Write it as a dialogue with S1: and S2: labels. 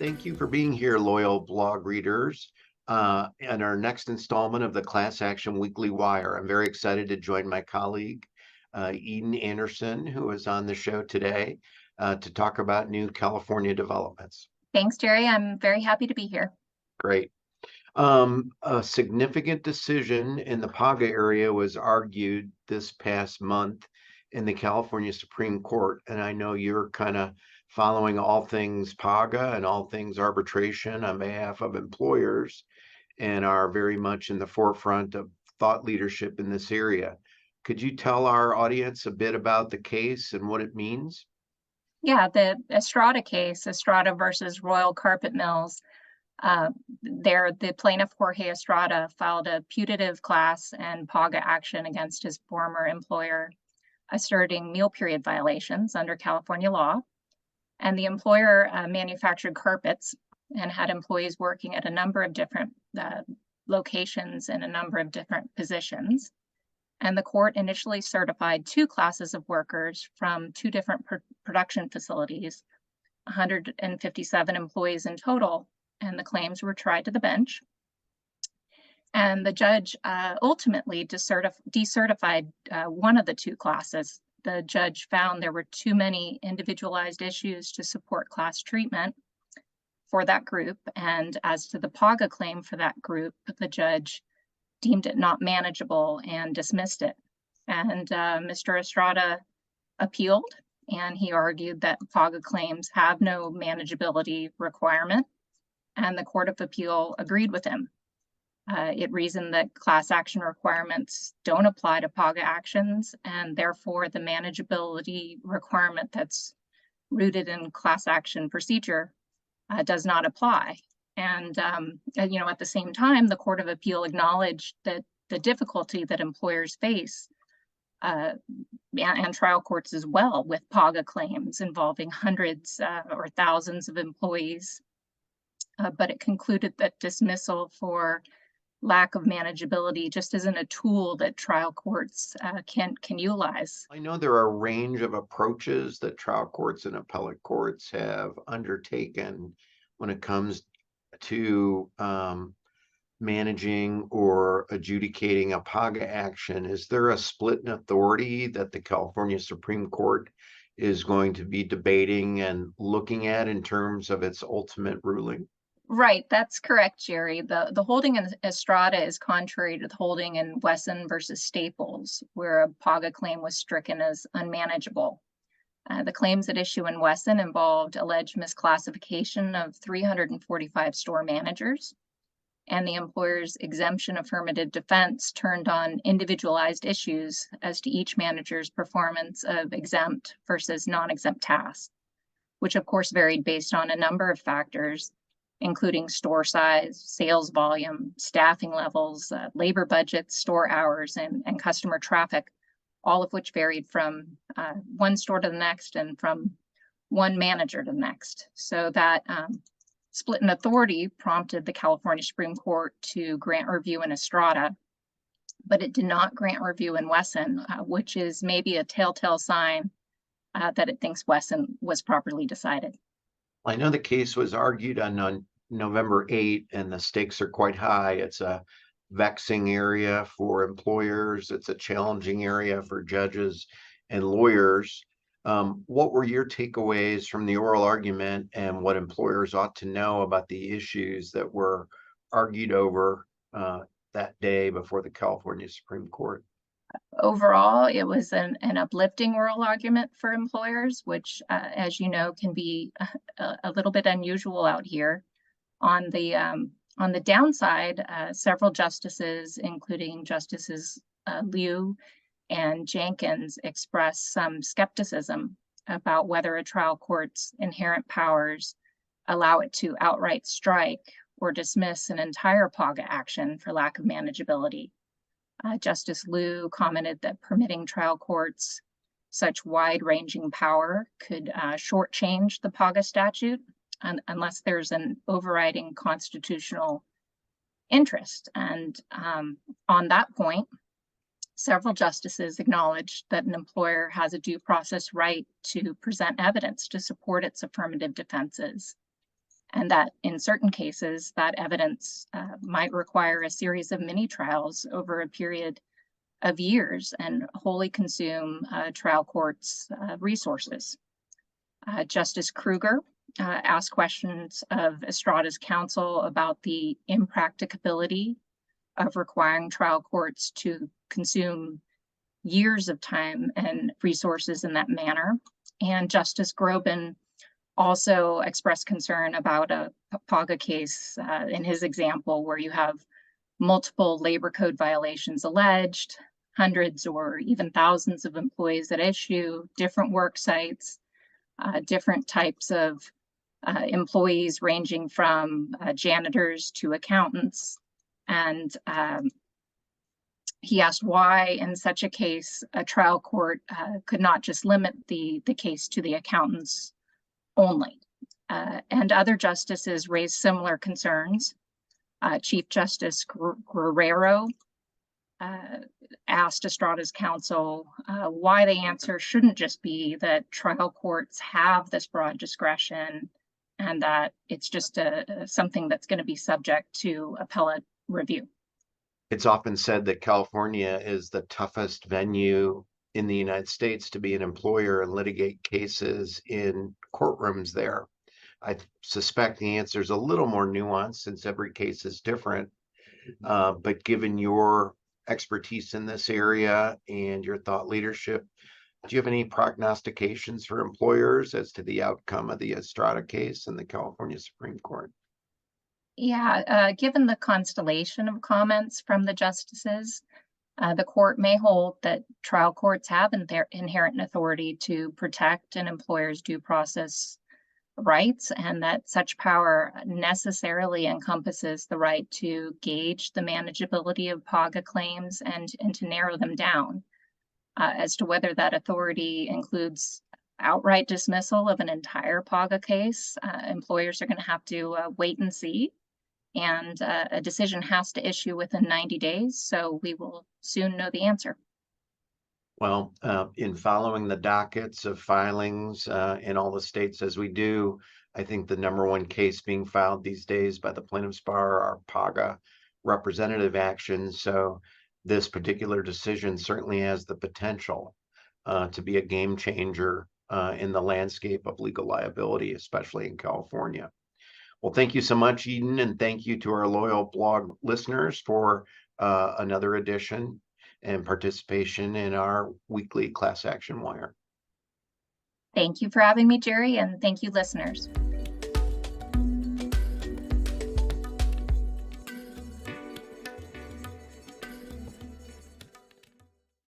S1: Thank you for being here, loyal blog readers, and our next installment of the Class Action Weekly Wire. I'm very excited to join my colleague, Eden Anderson, who is on the show today to talk about new California developments.
S2: Thanks, Jerry. I'm very happy to be here.
S1: Great. A significant decision in the PAGA area was argued this past month in the California Supreme Court, and I know you're kind of following all things PAGA and all things arbitration on behalf of employers and are very much in the forefront of thought leadership in this area. Could you tell our audience a bit about the case and what it means?
S2: Yeah, the Estrada case, Estrada versus Royal Carpet Mills, the plaintiff Jorge Estrada filed a putative class and PAGA action against his former employer, asserting meal period violations under California law. And the employer manufactured carpets and had employees working at a number of different locations in a number of different positions. And the court initially certified two classes of workers from two different production facilities, 157 employees in total, and the claims were tried to the bench. And the judge ultimately decertified one of the two classes. The judge found there were too many individualized issues to support class treatment for that group. And as to the PAGA claim for that group, the judge deemed it not manageable and dismissed it. And Mr. Estrada appealed, and he argued that PAGA claims have no manageability requirement, and the Court of Appeal agreed with him. It reasoned that class action requirements don't apply to PAGA actions, and therefore the manageability requirement that's rooted in class action procedure does not apply. And, at the same time, the Court of Appeal acknowledged that the difficulty that employers face and trial courts as well with PAGA claims involving hundreds or thousands of employees. But it concluded that dismissal for lack of manageability just isn't a tool that trial courts can utilize.
S1: I know there are a range of approaches that trial courts and appellate courts have undertaken when it comes to managing or adjudicating a PAGA action. Is there a split in authority that the California Supreme Court is going to be debating and looking at in terms of its ultimate ruling?
S2: Right, that's correct, Jerry. The holding in Estrada is contrary to the holding in Wesson versus Staples, where a PAGA claim was stricken as unmanageable. The claims at issue in Wesson involved alleged misclassification of 345 store managers, and the employer's exemption affirmative defense turned on individualized issues as to each manager's performance of exempt versus non-exempt tasks, which of course varied based on a number of factors, including store size, sales volume, staffing levels, labor budgets, store hours, and customer traffic, all of which varied from one store to the next and from one manager to the next. So that split in authority prompted the California Supreme Court to grant review in Estrada, but it did not grant review in Wesson, which is maybe a telltale sign that it thinks Wesson was properly decided.
S1: I know the case was argued on November 8, and the stakes are quite high. It's a vexing area for employers. It's a challenging area for judges and lawyers. What were your takeaways from the oral argument and what employers ought to know about the issues that were argued over that day before the California Supreme Court?
S2: Overall, it was an uplifting oral argument for employers, which, as you know, can be a little bit unusual out here. On the downside, several justices, including Justices Liu and Jenkins, expressed some skepticism about whether a trial court's inherent powers allow it to outright strike or dismiss an entire PAGA action for lack of manageability. Justice Liu commented that permitting trial courts such wide-ranging power could shortchange the PAGA statute unless there's an overriding constitutional interest. And on that point, several justices acknowledged that an employer has a due process right to present evidence to support its affirmative defenses. and that in certain cases, that evidence might require a series of mini trials over a period of years and wholly consume trial court's resources. Justice Kruger asked questions of Estrada's counsel about the impracticability of requiring trial courts to consume years of time and resources in that manner. And Justice Groban also expressed concern about a PAGA case in his example where you have multiple labor code violations alleged, hundreds or even thousands of employees at issue, different work sites, different types of employees ranging from janitors to accountants. And he asked why, in such a case, a trial court could not just limit the case to the accountants only. And other justices raised similar concerns. Chief Justice Guerrero asked Estrada's counsel why the answer shouldn't just be that trial courts have this broad discretion and that it's just something that's going to be subject to appellate review.
S1: It's often said that California is the toughest venue in the United States to be an employer and litigate cases in courtrooms there. I suspect the answer is a little more nuanced since every case is different. But given your expertise in this area and your thought leadership, do you have any prognostications for employers as to the outcome of the Estrada case in the California Supreme Court?
S2: Yeah, given the constellation of comments from the justices, the court may hold that trial courts have their inherent authority to protect an employer's due process rights, and that such power necessarily encompasses the right to gauge the manageability of PAGA claims and to narrow them down. As to whether that authority includes outright dismissal of an entire PAGA case, employers are going to have to wait and see. And a decision has to issue within 90 days, so we will soon know the answer.
S1: Well, in following the dockets of filings in all the states as we do, I think the number one case being filed these days by the plaintiffs' bar are PAGA representative actions. So this particular decision certainly has the potential to be a game changer in the landscape of legal liability, especially in California. Well, thank you so much, Eden, and thank you to our loyal blog listeners for another edition and participation in our weekly Class Action Wire.
S2: Thank you for having me, Jerry, and thank you, listeners.